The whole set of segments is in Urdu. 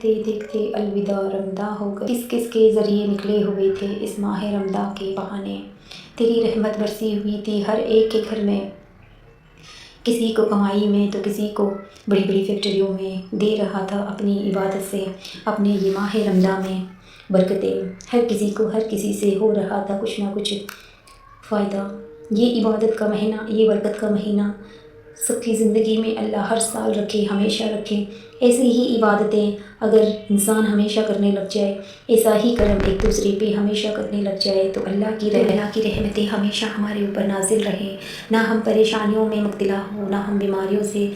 دیکھتے دیکھتے الوداع رمضاں ہو گئے۔ کس کس کے ذریعے نکلے ہوئے تھے اس ماہ رمضاں کے بہانے، تیری رحمت برسی ہوئی تھی ہر ایک کے گھر میں، کسی کو کمائی میں تو کسی کو بڑی بڑی فیکٹریوں میں دے رہا تھا اپنی عبادت سے، اپنے یہ ماہ رمضاں میں برکتیں، ہر کسی کو ہر کسی سے ہو رہا تھا کچھ نہ کچھ فائدہ۔ یہ عبادت کا مہینہ، یہ برکت کا مہینہ سب کی زندگی میں اللہ ہر سال رکھے، ہمیشہ رکھے۔ ایسی ہی عبادتیں اگر انسان ہمیشہ کرنے لگ جائے، ایسا ہی کرم ایک دوسرے پہ ہمیشہ کرنے لگ جائے تو اللہ کی رحمتیں ہمیشہ ہمارے اوپر نازل رہیں، نہ ہم پریشانیوں میں مبتلا ہوں، نہ ہم بیماریوں سے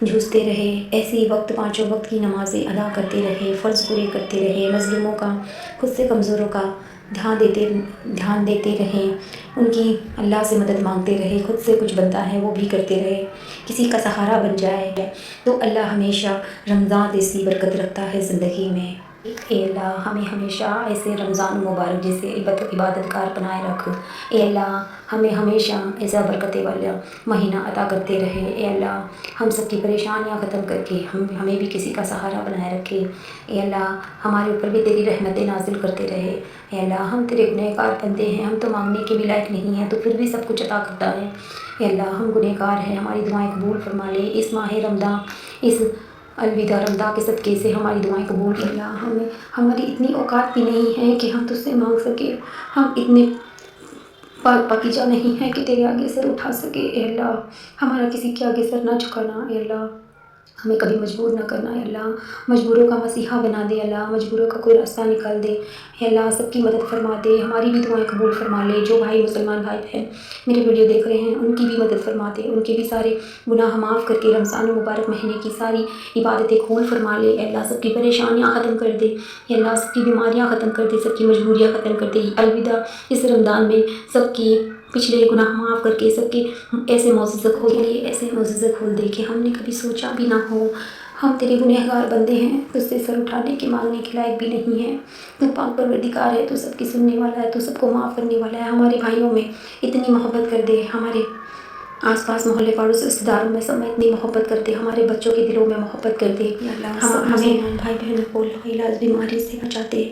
جھوجتے رہے، ایسے وقت پانچوں وقت کی نمازیں ادا کرتے رہے، فرض پورے کرتے رہے، مظلوموں کا، خود سے کمزوروں کا دھیان دیتے رہیں، ان کی اللہ سے مدد مانگتے رہے، خود سے کچھ بنتا ہے وہ بھی کرتے رہے، کسی کا سہارا بن جائے تو اللہ ہمیشہ رمضان جیسی برکت رکھتا ہے زندگی میں۔ اے اللہ ہمیں ہمیشہ ایسے رمضان مبارک جیسے عبادت گار بنائے رکھ، اے اللہ ہمیں ہمیشہ ایسا برکتیں والا مہینہ عطا کرتے رہے، اے اللہ ہم سب کی پریشانیاں ختم کر کے ہمیں بھی کسی کا سہارا بنائے رکھے، اے اللہ ہمارے اوپر بھی تیری رحمتیں نازل کرتے رہے، اے اللہ ہم تیرے گنہگار بندے ہیں، ہم تو مانگنے کے بھی لائق نہیں ہیں تو پھر بھی سب کچھ عطا کرتا ہے، اے اللہ ہم گنہگار ہیں، ہماری دعائیں قبول فرما لے، اس ماہ رمضان، اس الوداع رمضاں کے صدقے سے ہماری دعائیں قبول کر اللہ، ہماری اتنی اوقات بھی نہیں ہے کہ ہم تجھ سے مانگ سکیں، ہم اتنے پاک پاکیزہ نہیں ہیں کہ تیرے آگے سر اٹھا سکے، اے اللہ ہمارا کسی کے آگے سر نہ جھکانا، اے اللہ ہمیں کبھی مجبور نہ کرنا، اے اللہ مجبوروں کا مسیحا بنا دے، اللہ مجبوروں کا کوئی راستہ نکال دے، اے اللہ سب کی مدد فرما دے، ہماری بھی دعائیں قبول فرما لے، جو بھائی مسلمان بھائی بہن میرے ویڈیو دیکھ رہے ہیں ان کی بھی مدد فرما دے، ان کے بھی سارے گناہ معاف کر کے رمضان مبارک مہینے کی ساری عبادتیں قبول فرما لے، اے اللہ سب کی پریشانیاں ختم کر دے، اے اللہ سب کی بیماریاں ختم کر دے، سب کی مجبوریاں ختم کر دے، الوداع اس رمضان میں سب کی پچھلے گناہ معاف کر کے سب کے ایسے معجزے کھول دے کہ ہم نے کبھی سوچا بھی نہ ہو، ہم تیرے گنہگار بندے ہیں، تجھ سے سر اٹھانے کے مانگنے کے لائق بھی نہیں ہیں، تو پاک پروردگار ہے، تو سب کی سننے والا ہے، تو سب کو معاف کرنے والا ہے، ہمارے بھائیوں میں اتنی محبت کر دے، ہمارے آس پاس محلے پڑوس رشتہ داروں میں سب میں اتنی محبت کرتے، ہمارے بچوں کے دلوں میں محبت کر دے، ہمیں بھائی بہنوں کو علاج بیماری سے بچاتے،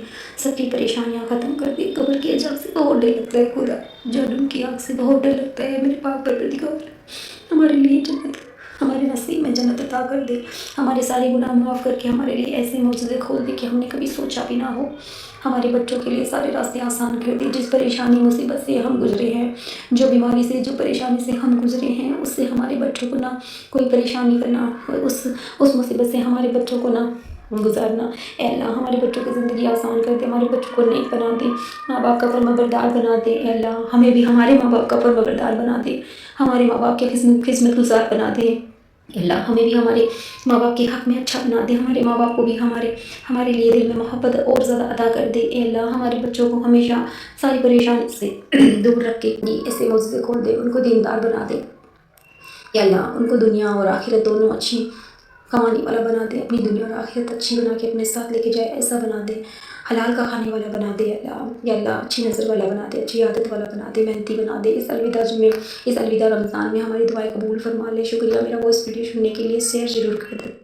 سب کی پریشانیاں ختم کر دے، قبر کی عذاب سے بہت ڈر لگتا ہے خدا، جہنم کی آگ سے بہت ڈر لگتا ہے، میرے پاک پروردگار ہمارے لیے جنت، ہمارے نصیب میں جنت عطا کر دے، ہمارے سارے گناہ معاف کر کے ہمارے لیے ایسے معجزے کھول دے کہ ہم نے کبھی سوچا بھی نہ ہو، ہمارے بچوں کے لیے سارے راستے آسان کر دے، جس پریشانی مصیبت سے ہم گزرے ہیں، جو بیماری سے جو پریشانی سے ہم گزرے ہیں، اس سے ہمارے بچوں کو نہ کوئی پریشانی کرنا، اس مصیبت سے ہمارے بچوں کو نہ گزارنا، اے اللہ ہمارے بچوں کی زندگی آسان کر دے، ہمارے بچوں کو نیک بنا دے، ماں باپ کا فرمانبردار بنا دے، اے اللہ ہمیں بھی ہمارے ماں باپ کا فرمانبردار بنا دے، ہمارے ماں باپ کے خدمت گزار بنا دے، اے اللہ ہمیں بھی ہمارے ماں باپ کے حق میں اچھا بنا دے، ہمارے ماں باپ کو بھی ہمارے لیے دل میں محبت اور زیادہ ادا کر دے، اے اللہ ہمارے بچوں کو ہمیشہ ساری پریشانی سے دور رکھ کے ایسے معجزے کھول دے، ان کو دیندار بنا دے، اے اللہ ان کو دنیا اور آخرت دونوں اچھی کمانے والا بنا دے، اپنی دنیا اور آخرت اچھی بنا کے اپنے ساتھ لے کے جائے، ایسا بنا دے، حلال کا کھانے والا بنا دے، یا اللہ اچھی نظر والا بنا دے، اچھی عادت والا بنا دے، محنتی بنا دے، اس الوداع رمضان میں ہماری دعائیں قبول فرما لے۔ شکریہ میرا وائس ویڈیو سننے کے لیے، شیئر ضرور کر دے۔